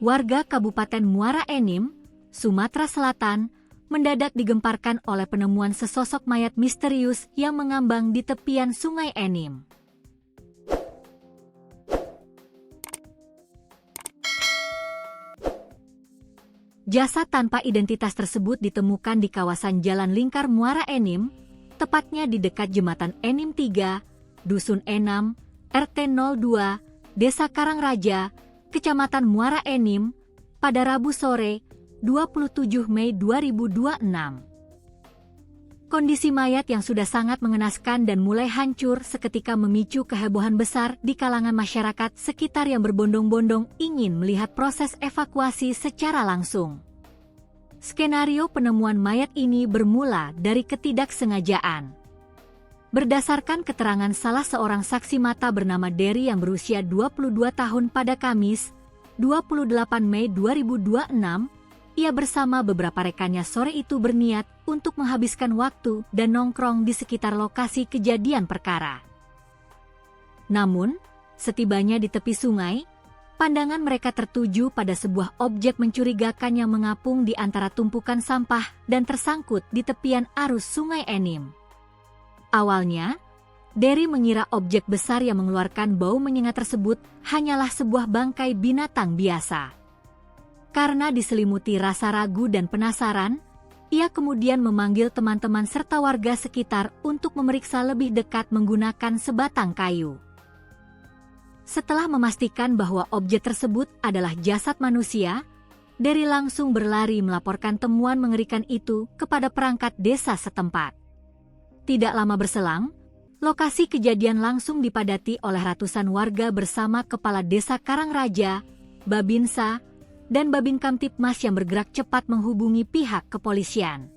warga Kabupaten Muara Enim, Sumatera Selatan, mendadak digemparkan oleh penemuan sesosok mayat misterius yang mengambang di tepian Sungai Enim. Jasad tanpa identitas tersebut ditemukan di kawasan Jalan Lingkar Muara Enim, tepatnya di dekat Jembatan Enim 3, Dusun Enam, RT 02, Desa Karangraja, Kecamatan Muara Enim, pada Rabu sore, 27 Mei 2026. Kondisi mayat yang sudah sangat mengenaskan dan mulai hancur seketika memicu kehebohan besar di kalangan masyarakat sekitar yang berbondong-bondong ingin melihat proses evakuasi secara langsung. Skenario penemuan mayat ini bermula dari ketidaksengajaan. Berdasarkan keterangan salah seorang saksi mata bernama Dery yang berusia 22 tahun pada Kamis, 28 Mei 2026, ia bersama beberapa rekannya sore itu berniat untuk menghabiskan waktu dan nongkrong di sekitar lokasi kejadian perkara. Namun, setibanya di tepi sungai, pandangan mereka tertuju pada sebuah objek mencurigakan yang mengapung di antara tumpukan sampah dan tersangkut di tepian arus Sungai Enim. Awalnya, Dery mengira objek besar yang mengeluarkan bau menyengat tersebut hanyalah sebuah bangkai binatang biasa. Karena diselimuti rasa ragu dan penasaran, ia kemudian memanggil teman-teman serta warga sekitar untuk memeriksa lebih dekat menggunakan sebatang kayu. Setelah memastikan bahwa objek tersebut adalah jasad manusia, Dery langsung berlari melaporkan temuan mengerikan itu kepada perangkat desa setempat. Tidak lama berselang, lokasi kejadian langsung dipadati oleh ratusan warga bersama Kepala Desa Karangraja, Babinsa, dan Babin Kamtipmas yang bergerak cepat menghubungi pihak kepolisian.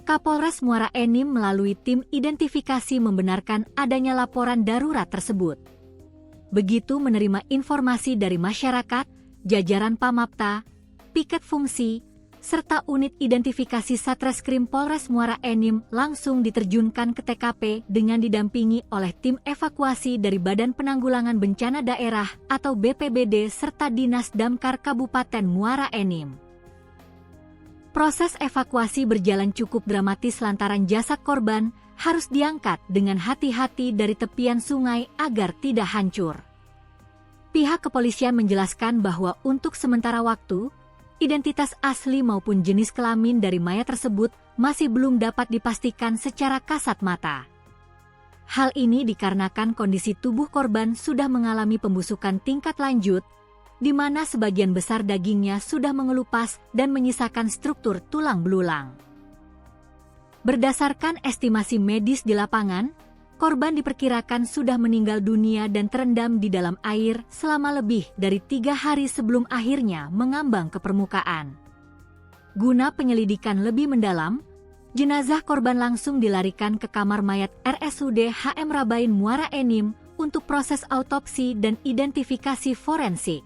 Kapolres Muara Enim melalui tim identifikasi membenarkan adanya laporan darurat tersebut. Begitu menerima informasi dari masyarakat, jajaran Pamapta, piket fungsi, serta unit identifikasi Satreskrim Polres Muara Enim langsung diterjunkan ke TKP dengan didampingi oleh tim evakuasi dari Badan Penanggulangan Bencana Daerah atau BPBD serta Dinas Damkar Kabupaten Muara Enim. Proses evakuasi berjalan cukup dramatis lantaran jasad korban harus diangkat dengan hati-hati dari tepian sungai agar tidak hancur. Pihak kepolisian menjelaskan bahwa untuk sementara waktu, identitas asli maupun jenis kelamin dari mayat tersebut masih belum dapat dipastikan secara kasat mata. Hal ini dikarenakan kondisi tubuh korban sudah mengalami pembusukan tingkat lanjut, di mana sebagian besar dagingnya sudah mengelupas dan menyisakan struktur tulang belulang. Berdasarkan estimasi medis di lapangan, korban diperkirakan sudah meninggal dunia dan terendam di dalam air selama lebih dari 3 hari sebelum akhirnya mengambang ke permukaan. Guna penyelidikan lebih mendalam, jenazah korban langsung dilarikan ke kamar mayat RSUD HM Rabain Muara Enim untuk proses autopsi dan identifikasi forensik.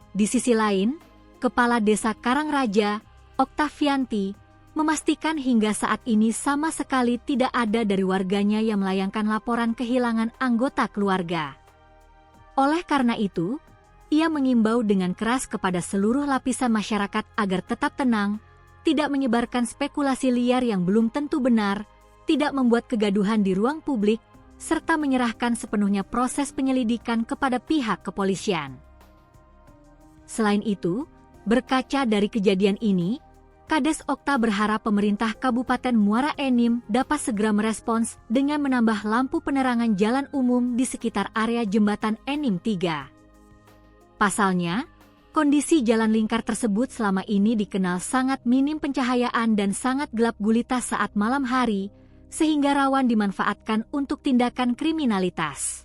Di sisi lain, Kepala Desa Karangraja, Oktavianti, memastikan hingga saat ini sama sekali tidak ada dari warganya yang melayangkan laporan kehilangan anggota keluarga. Oleh karena itu, ia mengimbau dengan keras kepada seluruh lapisan masyarakat agar tetap tenang, tidak menyebarkan spekulasi liar yang belum tentu benar, tidak membuat kegaduhan di ruang publik, serta menyerahkan sepenuhnya proses penyelidikan kepada pihak kepolisian. Selain itu, berkaca dari kejadian ini, Kades Okta berharap pemerintah Kabupaten Muara Enim dapat segera merespons dengan menambah lampu penerangan jalan umum di sekitar area Jembatan Enim 3. Pasalnya, kondisi jalan lingkar tersebut selama ini dikenal sangat minim pencahayaan dan sangat gelap gulita saat malam hari, sehingga rawan dimanfaatkan untuk tindakan kriminalitas.